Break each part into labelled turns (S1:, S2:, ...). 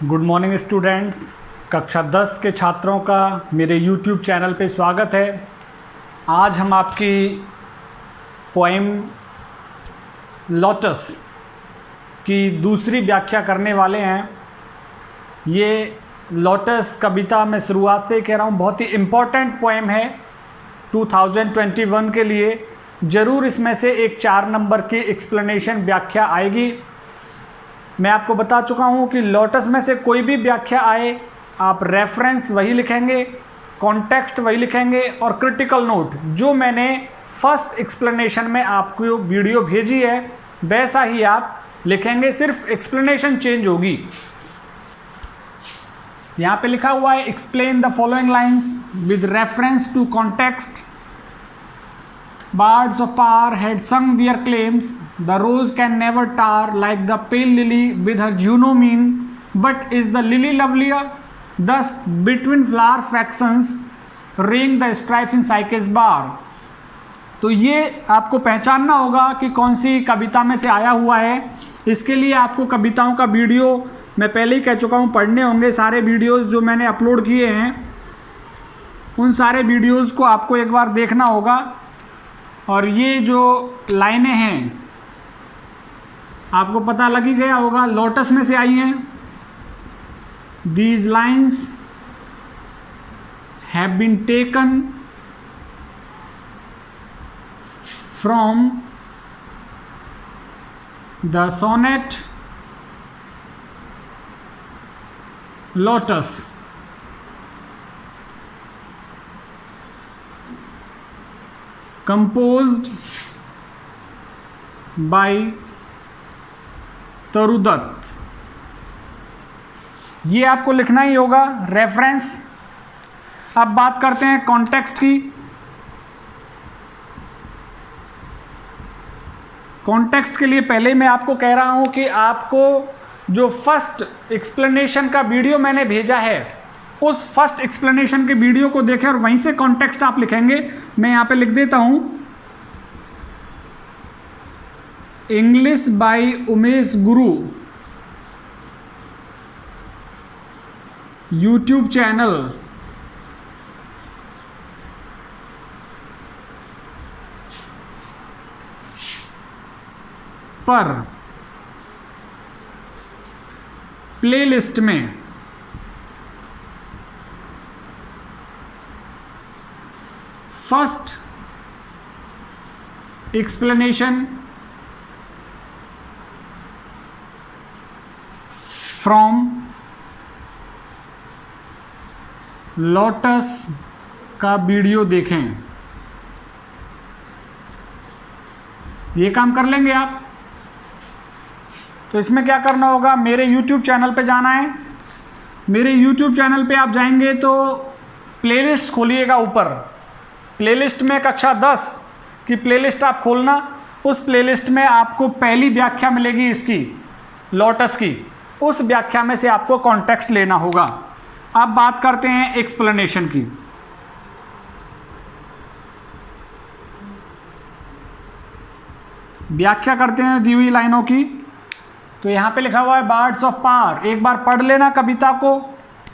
S1: Good morning students. कक्षा 10 के छात्रों का मेरे यूट्यूब चैनल पे स्वागत है। आज हम आपकी पोएम लोटस की दूसरी व्याख्या करने वाले हैं। ये लोटस कविता मैं शुरुआत से ही कह रहा हूँ, बहुत ही इम्पॉर्टेंट पोएम है 2021 के लिए। ज़रूर इसमें से एक 4 नंबर की एक्सप्लेनेशन व्याख्या आएगी। मैं आपको बता चुका हूँ कि लोटस में से कोई भी व्याख्या आए, आप रेफरेंस वही लिखेंगे, कॉन्टेक्स्ट वही लिखेंगे और क्रिटिकल नोट जो मैंने फर्स्ट एक्सप्लेनेशन में आपको वीडियो भेजी है वैसा ही आप लिखेंगे, सिर्फ एक्सप्लेनेशन चेंज होगी। यहाँ पे लिखा हुआ है explain the following lines with reference to context. Bards of power had sung their claims. The rose can never tar like the pale lily with her Juno mien. But is the lily lovelier? Thus between flower factions ring the strife in Psyche's bar. तो ये आपको पहचानना होगा कि कौन सी कविता में से आया हुआ है। इसके लिए आपको कविताओं का वीडियो मैं पहले ही कह चुका हूँ पढ़ने होंगे। सारे वीडियोस जो मैंने अपलोड किए हैं उन सारे वीडियोस को आपको एक बार देखना होगा। और ये जो लाइनें हैं आपको पता लग ही गया होगा लोटस में से आई हैं। These lines have been taken from the sonnet lotus. Composed by तरुदत्त। ये आपको लिखना ही होगा रेफरेंस। अब बात करते हैं कॉन्टेक्स्ट की। कॉन्टेक्स्ट के लिए पहले मैं आपको कह रहा हूं कि आपको जो फर्स्ट एक्सप्लेनेशन का वीडियो मैंने भेजा है उस फर्स्ट एक्सप्लेनेशन के वीडियो को देखें और वहीं से कॉन्टेक्स्ट आप लिखेंगे। मैं यहाँ पे लिख देता हूँ English by Umesh Guru YouTube channel पर प्लेलिस्ट में फर्स्ट एक्सप्लेनेशन फ्रॉम लोटस का वीडियो देखें। ये काम कर लेंगे आप। तो इसमें क्या करना होगा, मेरे YouTube चैनल पे जाना है। मेरे YouTube चैनल पे आप जाएंगे तो प्लेलिस्ट खोलिएगा। ऊपर प्लेलिस्ट में कक्षा 10 की प्लेलिस्ट आप खोलना। उस प्लेलिस्ट में आपको पहली व्याख्या मिलेगी इसकी लोटस की। उस व्याख्या में से आपको कॉन्टेक्स्ट लेना होगा। अब बात करते हैं एक्सप्लेनेशन की। व्याख्या करते हैं दी हुई लाइनों की। तो यहाँ पे लिखा हुआ है बार्ड्स ऑफ पावर। एक बार पढ़ लेना कविता को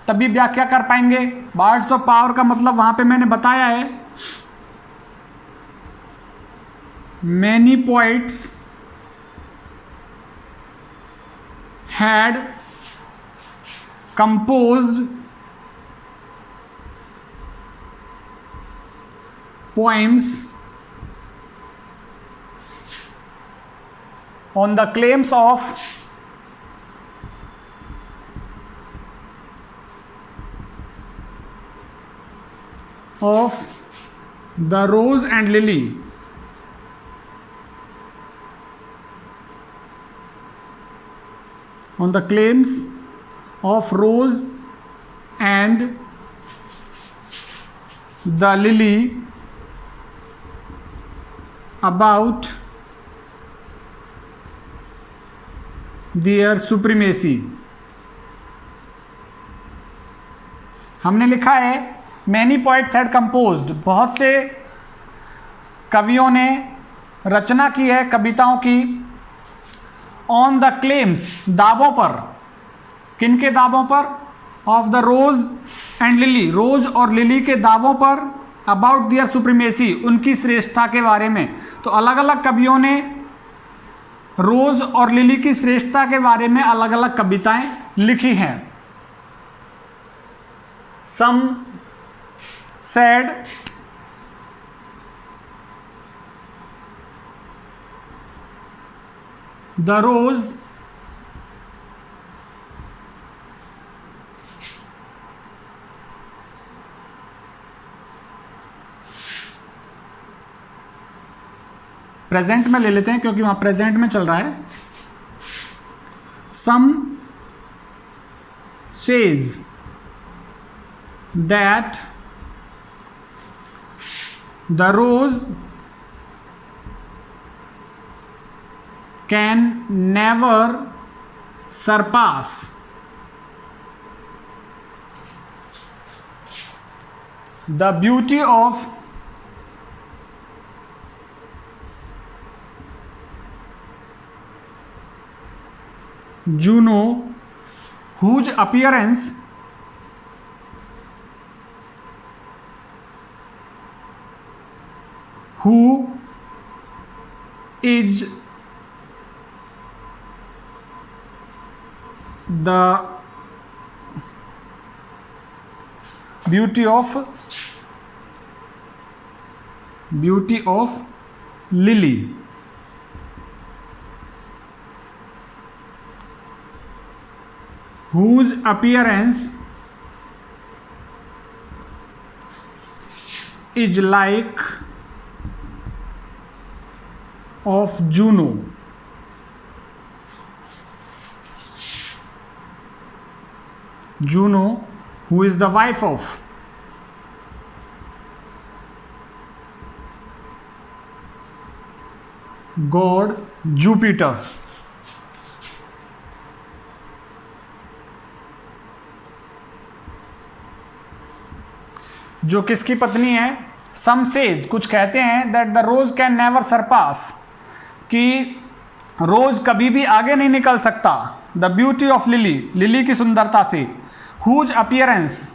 S1: तभी व्याख्या कर पाएंगे। बार्ड्स ऑफ पावर का मतलब वहां पे मैंने बताया है many poets had composed poems on the claims of the rose and lily, on the claims of rose and the lily about their supremacy। हमने लिखा है मैनी पोइट्स हैड कंपोज्ड, बहुत से कवियों ने रचना की है कविताओं की, ऑन द क्लेम्स, दावों पर, किन के दावों पर? Of the rose and lily, rose और लिली के दावों पर। अबाउट दियर सुप्रीमेसी, उनकी श्रेष्ठता के बारे में। तो अलग अलग कवियों ने रोज और लिली की श्रेष्ठता के बारे में अलग अलग कविताएं लिखी हैं। सम सेड द रोज प्रेजेंट में ले लेते हैं क्योंकि वहां प्रेजेंट में चल रहा है। Some says that the rose can never surpass the beauty of Juno, whose appearance who is the beauty of Lily. Whose appearance is like of Juno. Juno, who is the wife of god Jupiter. जो किसकी पत्नी है? Some says, कुछ कहते हैं that the rose can never surpass, कि rose कभी भी आगे नहीं निकल सकता the beauty of lily, lily की सुंदरता से। हुज अपीयरेंस,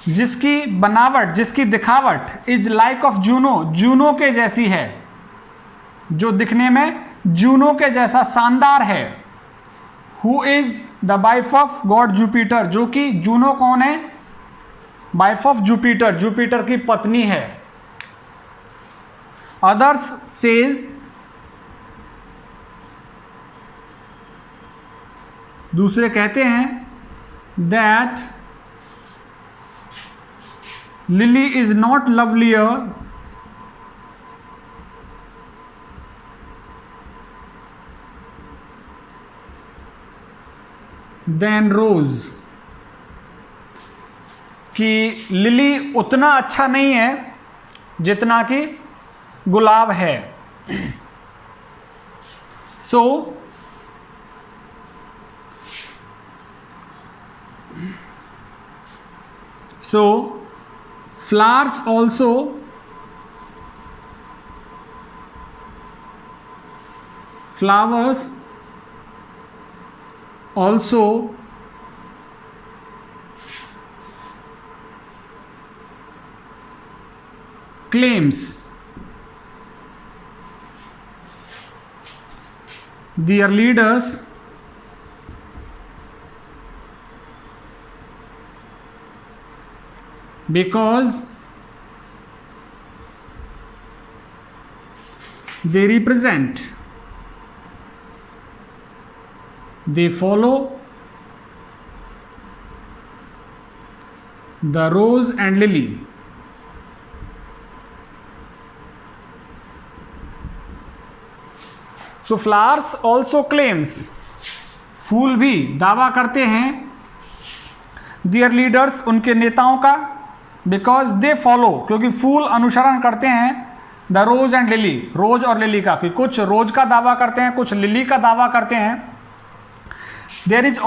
S1: जिसकी बनावट, जिसकी दिखावट, is like of Juno, Juno के जैसी है, जो दिखने में जूनो के जैसा शानदार है। Who is the wife of God Jupiter, जो कि जूनो कौन है? वाइफ ऑफ जुपिटर, जुपिटर की पत्नी है। अदर्स सेज, दूसरे कहते हैं that lily is not lovelier than rose, कि लिली उतना अच्छा नहीं है जितना कि गुलाब है। सो flowers also claims their leaders because they represent, they follow the rose and lily. So flowers also claims, फूल भी दावा करते हैं their leaders, उनके नेताओं का, because they follow, क्योंकि फूल अनुसरण करते हैं the rose and lily, rose और लिली का, कि कुछ रोज का दावा करते हैं, कुछ लिली का दावा करते हैं। There is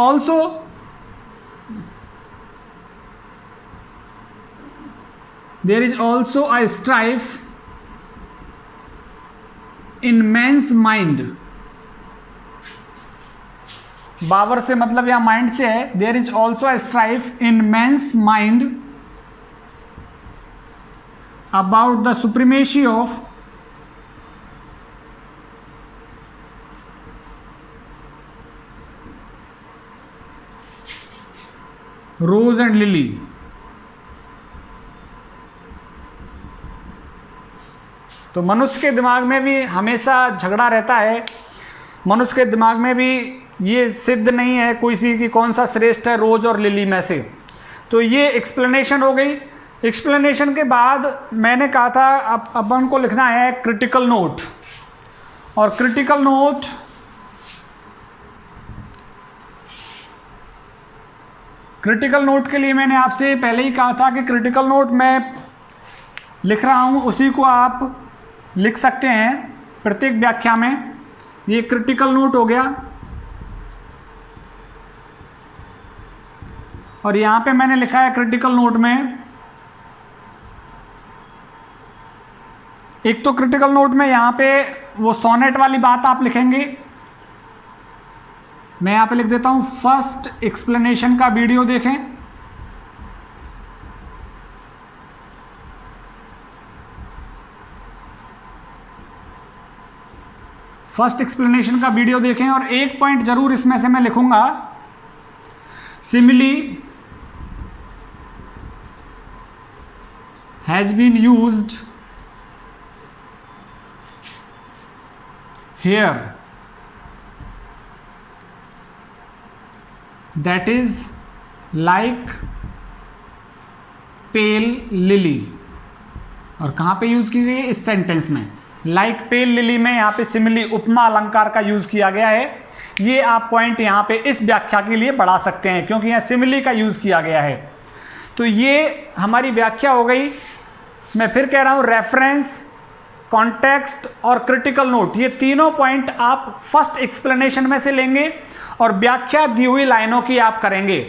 S1: also a strife in man's mind बावर से मतलब या माइंड से है, there is also a strife in man's mind about the supremacy of rose and lily. तो मनुष्य के दिमाग में भी हमेशा झगड़ा रहता है, मनुष्य के दिमाग में भी ये सिद्ध नहीं है कोई सी कि कौन सा श्रेष्ठ है रोज और लिली में से। तो ये एक्सप्लेनेशन हो गई। एक्सप्लेनेशन के बाद मैंने कहा था अब अपन को लिखना है क्रिटिकल नोट, और क्रिटिकल नोट के लिए मैंने आपसे पहले ही कहा था कि क्रिटिकल नोट मैं लिख रहा हूँ, उसी को आप लिख सकते हैं प्रत्येक व्याख्या में। ये क्रिटिकल नोट हो गया, और यहां पे मैंने लिखा है क्रिटिकल नोट में, एक तो क्रिटिकल नोट में यहां पे वो सोनेट वाली बात आप लिखेंगे। मैं यहां पे लिख देता हूं फर्स्ट एक्सप्लेनेशन का वीडियो देखें। फर्स्ट एक्सप्लेनेशन का वीडियो देखें, और एक पॉइंट जरूर इसमें से मैं लिखूंगा, simile has been used here, that is like pale lily. और कहां पे यूज की गई है? इस सेंटेंस में, लाइक पेल लिली में यहाँ पे सिमिली उपमा अलंकार का यूज किया गया है। ये आप पॉइंट यहाँ पे इस व्याख्या के लिए बढ़ा सकते हैं क्योंकि यहाँ सिमिली का यूज किया गया है। तो ये हमारी व्याख्या हो गई। मैं फिर कह रहा हूँ, रेफरेंस, कॉन्टेक्स्ट और क्रिटिकल नोट, ये तीनों पॉइंट आप फर्स्ट एक्सप्लेनेशन में से लेंगे और व्याख्या दी हुई लाइनों की आप करेंगे।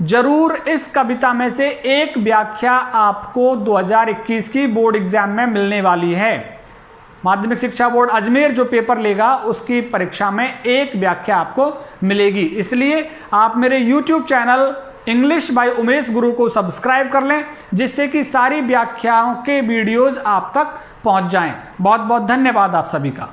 S1: जरूर इस कविता में से एक व्याख्या आपको 2021 की बोर्ड एग्जाम में मिलने वाली है। माध्यमिक शिक्षा बोर्ड अजमेर जो पेपर लेगा उसकी परीक्षा में एक व्याख्या आपको मिलेगी। इसलिए आप मेरे YouTube channel English by Umesh गुरु को सब्सक्राइब कर लें, जिससे कि सारी व्याख्याओं के वीडियोस आप तक पहुंच जाएं। बहुत बहुत धन्यवाद आप सभी का।